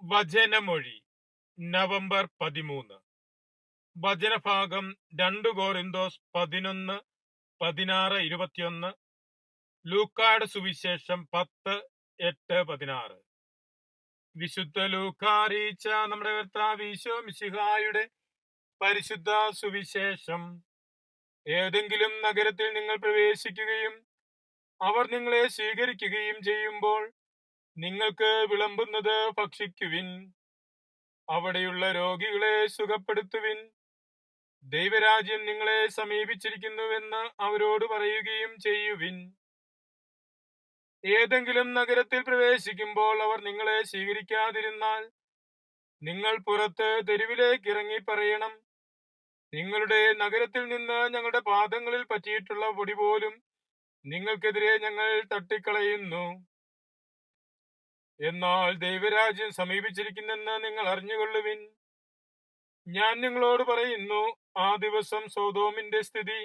വചനമൊഴി November 13. വചനഭാഗം 2 കോരിന്തോസ് 11:16-21. ലൂക്കായുടെ സുവിശേഷം 10:8-16. വിശുദ്ധ ലൂക്ക അറിയിച്ച നമ്മുടെ കർത്താവ് ഈശോ മിശിഹായുടെ പരിശുദ്ധ സുവിശേഷം. ഏതെങ്കിലും നഗരത്തിൽ നിങ്ങൾ പ്രവേശിക്കുകയും അവർ നിങ്ങളെ സ്വീകരിക്കുകയും ചെയ്യുമ്പോൾ നിങ്ങൾക്ക് വിളമ്പുന്നത് ഭക്ഷിക്കുവിൻ. അവിടെയുള്ള രോഗികളെ സുഖപ്പെടുത്തുവിൻ. ദൈവരാജ്യം നിങ്ങളെ സമീപിച്ചിരിക്കുന്നുവെന്ന് അവരോട് പറയുകയും ചെയ്യുവിൻ. ഏതെങ്കിലും നഗരത്തിൽ പ്രവേശിക്കുമ്പോൾ അവർ നിങ്ങളെ സ്വീകരിക്കാതിരുന്നാൽ നിങ്ങൾ പുറത്ത് തെരുവിലേക്ക് ഇറങ്ങി പറയണം, നിങ്ങളുടെ നഗരത്തിൽ നിന്ന് ഞങ്ങളുടെ പാദങ്ങളിൽ പറ്റിയിട്ടുള്ള പൊടി പോലും നിങ്ങൾക്കെതിരെ ഞങ്ങൾ തട്ടിക്കളയുന്നു. എന്നാൽ ദൈവരാജ്യം സമീപിച്ചിരിക്കുന്നെന്ന് നിങ്ങൾ അറിഞ്ഞുകൊള്ളുവിൻ. ഞാൻ നിങ്ങളോട് പറയുന്നു, ആ ദിവസം സൊദോമിന്റെ സ്ഥിതി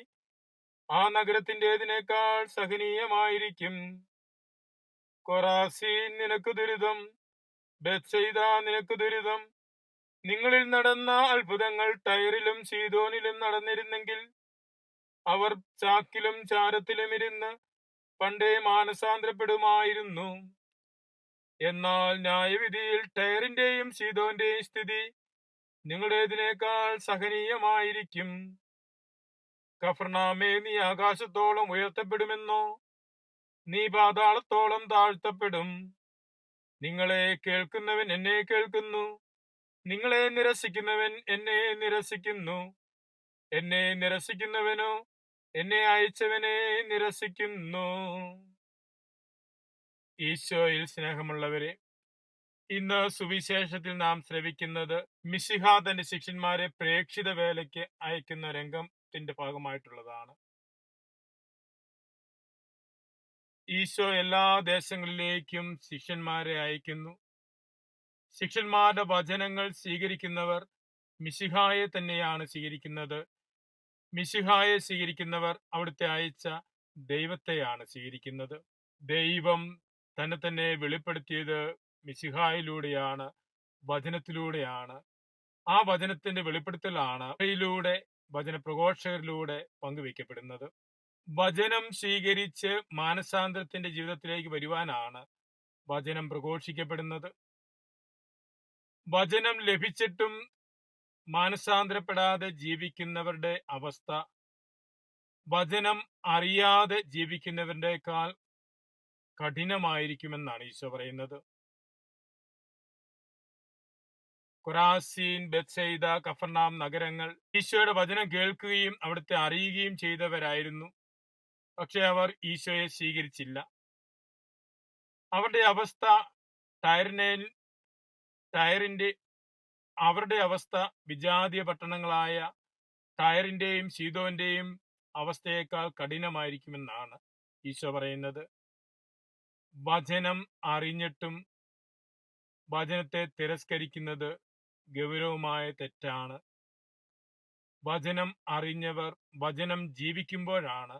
ആ നഗരത്തിൻ്റെതിനേക്കാൾ സഹനീയമായിരിക്കും. കൊറാസീൻ, നിനക്ക് ദുരിതം! ബേത്സയിദ, നിനക്ക് ദുരിതം! നിങ്ങളിൽ നടന്ന അത്ഭുതങ്ങൾ ടയറിലും സീദോനിലും നടന്നിരുന്നെങ്കിൽ അവർ ചാക്കിലും ചാരത്തിലും ഇരുന്ന് പണ്ടേ മാനസാന്തരപ്പെടുമായിരുന്നു. എന്നാൽ ന്യായവിധിയിൽ ടയറിന്റെയും സീദോന്റെയും സ്ഥിതി നിങ്ങളുടേതിനേക്കാൾ സഹനീയമായിരിക്കും. കഫർനാമേ, നീ ആകാശത്തോളം ഉയർത്തപ്പെടുമെന്നോ? നീ പാതാളത്തോളം താഴ്ത്തപ്പെടും. നിങ്ങളെ കേൾക്കുന്നവൻ എന്നെ കേൾക്കുന്നു, നിങ്ങളെ നിരസിക്കുന്നവൻ എന്നെ നിരസിക്കുന്നു, എന്നെ നിരസിക്കുന്നവനോ എന്നെ അയച്ചവനെ നിരസിക്കുന്നു. ഈശോയിൽ സ്നേഹമുള്ളവരെ, ഇന്ന് സുവിശേഷത്തിൽ നാം ശ്രവിക്കുന്നത് മിശിഹ തന്റെ ശിഷ്യന്മാരെ പ്രേക്ഷിത വേലയ്ക്ക് അയക്കുന്ന രംഗത്തിന്റെ ഭാഗമായിട്ടുള്ളതാണ്. ഈശോ എല്ലാ ദേശങ്ങളിലേക്കും ശിഷ്യന്മാരെ അയക്കുന്നു. ശിഷ്യന്മാരുടെ വചനങ്ങൾ സ്വീകരിക്കുന്നവർ മിശിഹായെ തന്നെയാണ് സ്വീകരിക്കുന്നത്. മിശിഹായെ സ്വീകരിക്കുന്നവർ അവിടുത്തെ അയച്ച ദൈവത്തെയാണ് സ്വീകരിക്കുന്നത്. ദൈവം തന്നെ വെളിപ്പെടുത്തിയത് മിശിഹായിലൂടെയാണ്, വചനത്തിലൂടെയാണ്. ആ വചനത്തിന്റെ വെളിപ്പെടുത്തലാണ് വചനപ്രഘോഷകരിലൂടെ പങ്കുവയ്ക്കപ്പെടുന്നത്. വചനം സ്വീകരിച്ച് മാനസാന്തരത്തിന്റെ ജീവിതത്തിലേക്ക് വരുവാനാണ് വചനം പ്രഘോഷിക്കപ്പെടുന്നത്. വചനം ലഭിച്ചിട്ടും മാനസാന്തരപ്പെടാതെ ജീവിക്കുന്നവരുടെ അവസ്ഥ വചനം അറിയാതെ ജീവിക്കുന്നവരുടെക്കാൾ കഠിനമായിരിക്കുമെന്നാണ് ഈശോ പറയുന്നത്. കൊറാസീൻ, ബേത്സയിദ, കഫർനാം നഗരങ്ങൾ ഈശോയുടെ വചനം കേൾക്കുകയും അവിടുത്തെ അറിയുകയും ചെയ്തവരായിരുന്നു. പക്ഷെ അവർ ഈശോയെ സ്വീകരിച്ചില്ല. അവരുടെ അവസ്ഥ അവരുടെ അവസ്ഥ വിജാതീയ പട്ടണങ്ങളായ ടയറിന്റെയും സീദോന്റെയും അവസ്ഥയേക്കാൾ കഠിനമായിരിക്കുമെന്നാണ് ഈശോ പറയുന്നത്. വചനം അറിഞ്ഞിട്ടും വചനത്തെ തിരസ്കരിക്കുന്നത് ഗൗരവമായ തെറ്റാണ്. വചനം അറിഞ്ഞവർ വചനം ജീവിക്കുമ്പോഴാണ്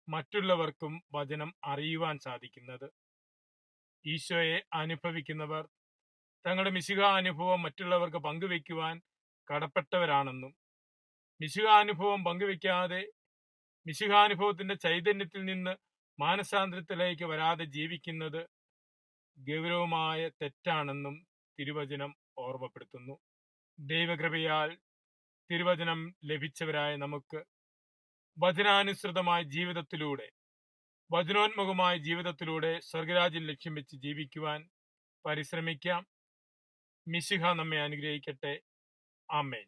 മറ്റുള്ളവർക്കും വചനം അറിയുവാൻ സാധിക്കുന്നത്. ഈശോയെ അനുഭവിക്കുന്നവർ തങ്ങളുടെ മിശിഹ അനുഭവം മറ്റുള്ളവർക്ക് പങ്കുവെക്കുവാൻ കടപ്പെട്ടവരാണെന്നും, മിശിഹാനുഭവം പങ്കുവെക്കാതെ മിശിഹാനുഭവത്തിന്റെ ചൈതന്യത്തിൽ നിന്ന് മാനസാന്തരത്തിലേക്ക് വരാതെ ജീവിക്കുന്നത് ഗൗരവമായ തെറ്റാണെന്നും തിരുവചനം ഓർമ്മപ്പെടുത്തുന്നു. ദൈവകൃപയാൽ തിരുവചനം ലഭിച്ചവരായ നമുക്ക് വചനാനുസൃതമായ ജീവിതത്തിലൂടെ, വചനോന്മുഖമായ ജീവിതത്തിലൂടെ സ്വർഗരാജ്യം ലക്ഷ്യം വെച്ച് ജീവിക്കുവാൻ പരിശ്രമിക്കാം. മിശിഹ നമ്മെ അനുഗ്രഹിക്കട്ടെ. ആമേൻ.